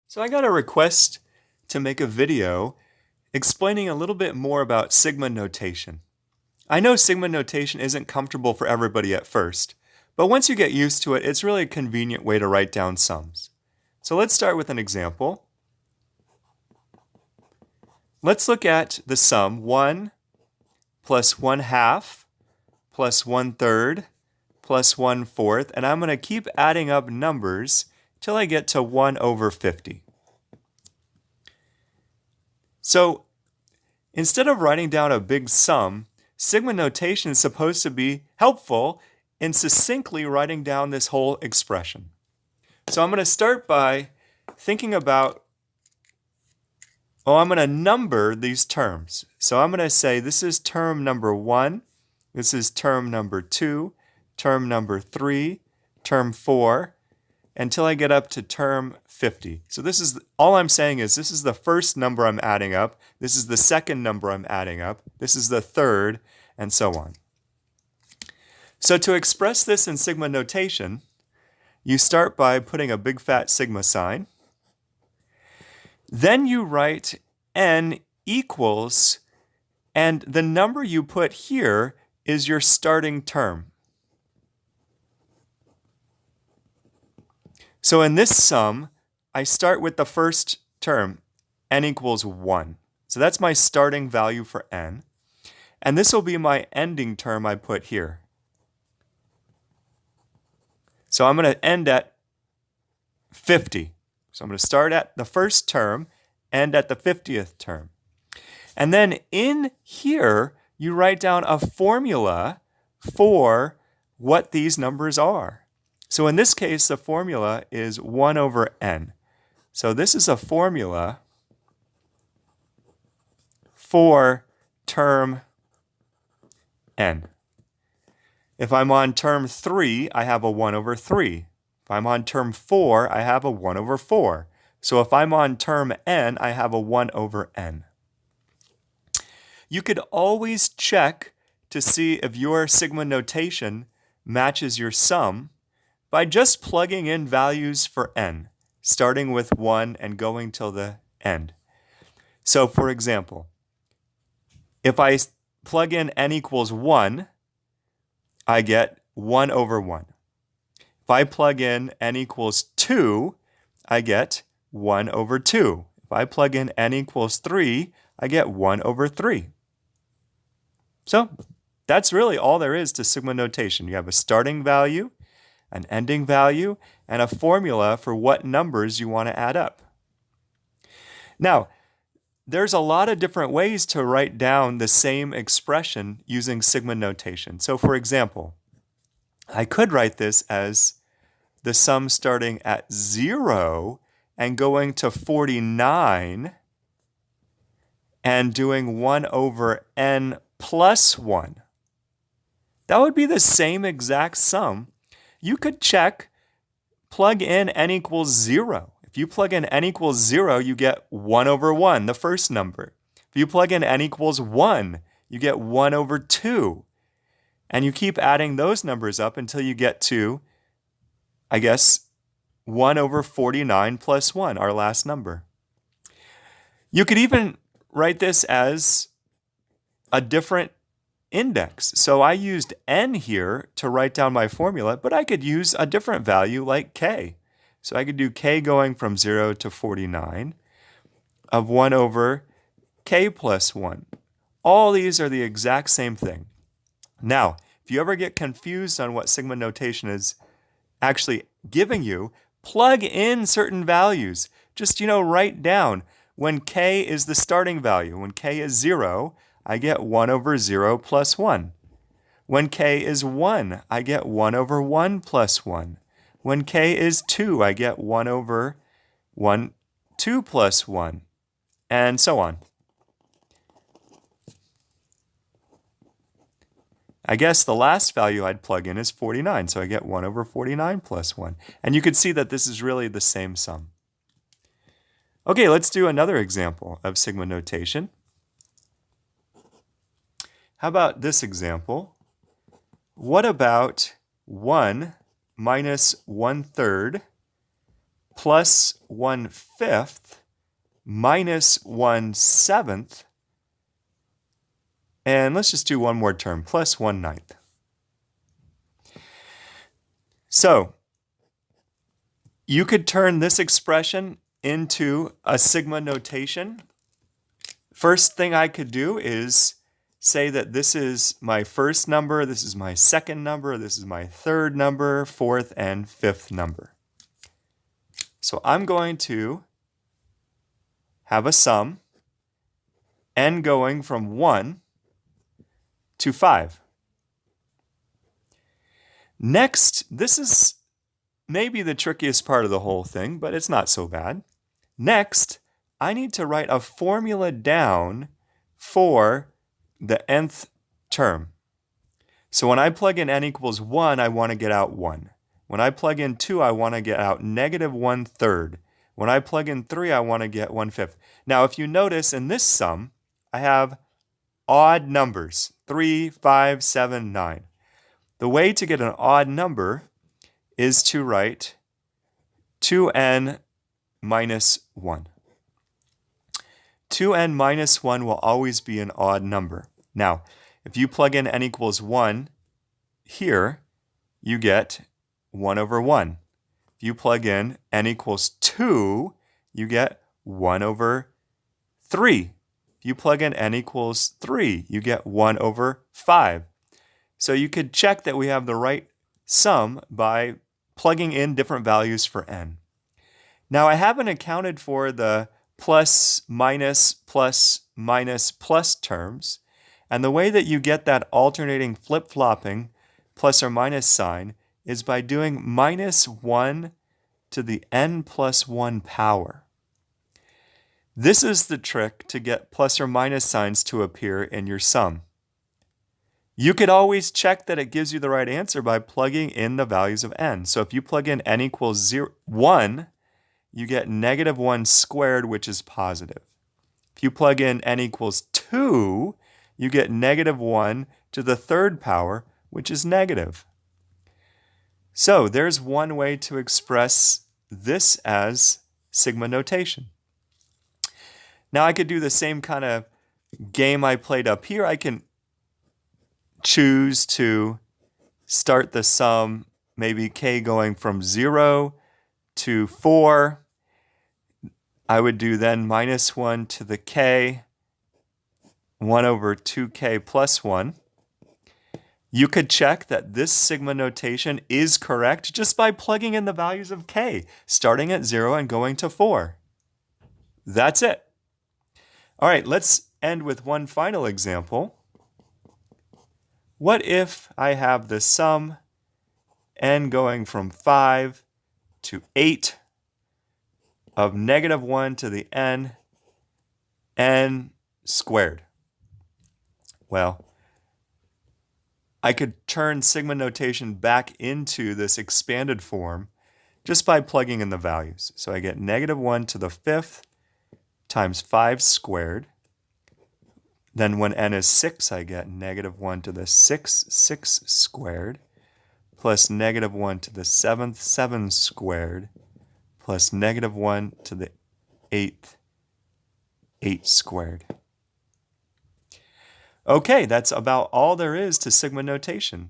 So I got a request to make a video explaining a little bit more about sigma notation. I know sigma notation isn't comfortable for everybody at first, but once you get used to it, it's really a convenient way to write down sums. So let's start with an example. Let's look at the sum 1 plus 1/2 plus 1/3 plus 1/4, and I'm going to keep adding up numbers till I get to 1/50. So instead of writing down a big sum, sigma notation is supposed to be helpful in succinctly writing down this whole expression. So I'm going to start by thinking about, I'm going to number these terms. So I'm going to say this is term number 1, this is term number 2, term number 3, term 4, until I get up to term 50. So this is, all I'm saying is this is the first number I'm adding up, this is the second number I'm adding up, this is the third, and so on. So to express this in sigma notation, you start by putting a big fat sigma sign. Then you write n equals, and the number you put here is your starting term. So in this sum, I start with the first term, n equals 1. So that's my starting value for n. And this will be my ending term I put here. So I'm going to end at 50. So I'm going to start at the first term, end at the 50th term. And then in here, you write down a formula for what these numbers are. So in this case, the formula is 1 over n. So this is a formula for term n. If I'm on term 3, I have a 1 over 3. If I'm on term 4, I have a 1 over 4. So if I'm on term n, I have a 1 over n. You could always check to see if your sigma notation matches your sum by just plugging in values for n, starting with 1 and going till the end. So for example, if I plug in n equals 1, I get 1 over 1. If I plug in n equals 2, I get 1 over 2. If I plug in n equals 3, I get 1 over 3. So that's really all there is to sigma notation. You have a starting value, an ending value, and a formula for what numbers you want to add up. Now, there's a lot of different ways to write down the same expression using sigma notation. So for example, I could write this as the sum starting at 0 and going to 49 and doing 1 over n plus 1. That would be the same exact sum. You could check, plug in n equals 0. If you plug in n equals 0, you get 1 over 1, the first number. If you plug in n equals 1, you get 1 over 2. And you keep adding those numbers up until you get to, 1 over 49 plus 1, our last number. You could even write this as a different index. So I used n here to write down my formula, but I could use a different value like k. So I could do k going from 0 to 49 of 1 over k plus 1. All these are the exact same thing. Now, if you ever get confused on what sigma notation is actually giving you, plug in certain values. Just, write down when k is the starting value. When k is 0, I get 1 over 0 plus 1. When k is 1, I get 1 over 1 plus 1. When k is 2, I get 1 over 2 plus 1, and so on. I guess the last value I'd plug in is 49, so I get 1 over 49 plus 1. And you can see that this is really the same sum. Okay, let's do another example of sigma notation. How about this example? What about 1 minus 1/3 plus 1/5 minus 1/7, and let's just do one more term, plus 1/9. So you could turn this expression into a sigma notation. First thing I could do is say that this is my first number, this is my second number, this is my third number, fourth and fifth number. So I'm going to have a sum, n going from 1 to 5. Next, this is maybe the trickiest part of the whole thing, but it's not so bad. Next, I need to write a formula down for the nth term. So when I plug in n equals 1, I want to get out 1. When I plug in 2, I want to get out negative 1/3. When I plug in 3, I want to get 1/5. Now, if you notice in this sum, I have odd numbers, 3, 5, 7, 9. The way to get an odd number is to write 2n minus 1. 2n minus 1 will always be an odd number. Now, if you plug in n equals 1 here, you get 1 over 1. If you plug in n equals 2, you get 1 over 3. If you plug in n equals 3, you get 1 over 5. So you could check that we have the right sum by plugging in different values for n. Now I haven't accounted for the plus, minus, plus, minus, plus terms. And the way that you get that alternating flip-flopping plus or minus sign is by doing minus 1 to the n plus 1 power. This is the trick to get plus or minus signs to appear in your sum. You could always check that it gives you the right answer by plugging in the values of n. So if you plug in n equals 1, you get negative 1 squared, which is positive. If you plug in n equals 2, you get negative 1 to the third power, which is negative. So there's one way to express this as sigma notation. Now I could do the same kind of game I played up here. I can choose to start the sum, maybe k going from 0 to 4. I would do then minus 1 to the k, 1 over 2k plus 1. You could check that this sigma notation is correct just by plugging in the values of k, starting at 0 and going to 4. That's it. All right, let's end with one final example. What if I have the sum n going from 5 to 8 of negative 1 to the n squared? Well, I could turn sigma notation back into this expanded form just by plugging in the values. So I get negative 1 to the 5th times 5 squared. Then when n is 6, I get negative 1 to the 6 squared, plus negative 1 to the 7th, 7 squared, plus negative 1 to the 8th, 8 squared. Okay, that's about all there is to sigma notation.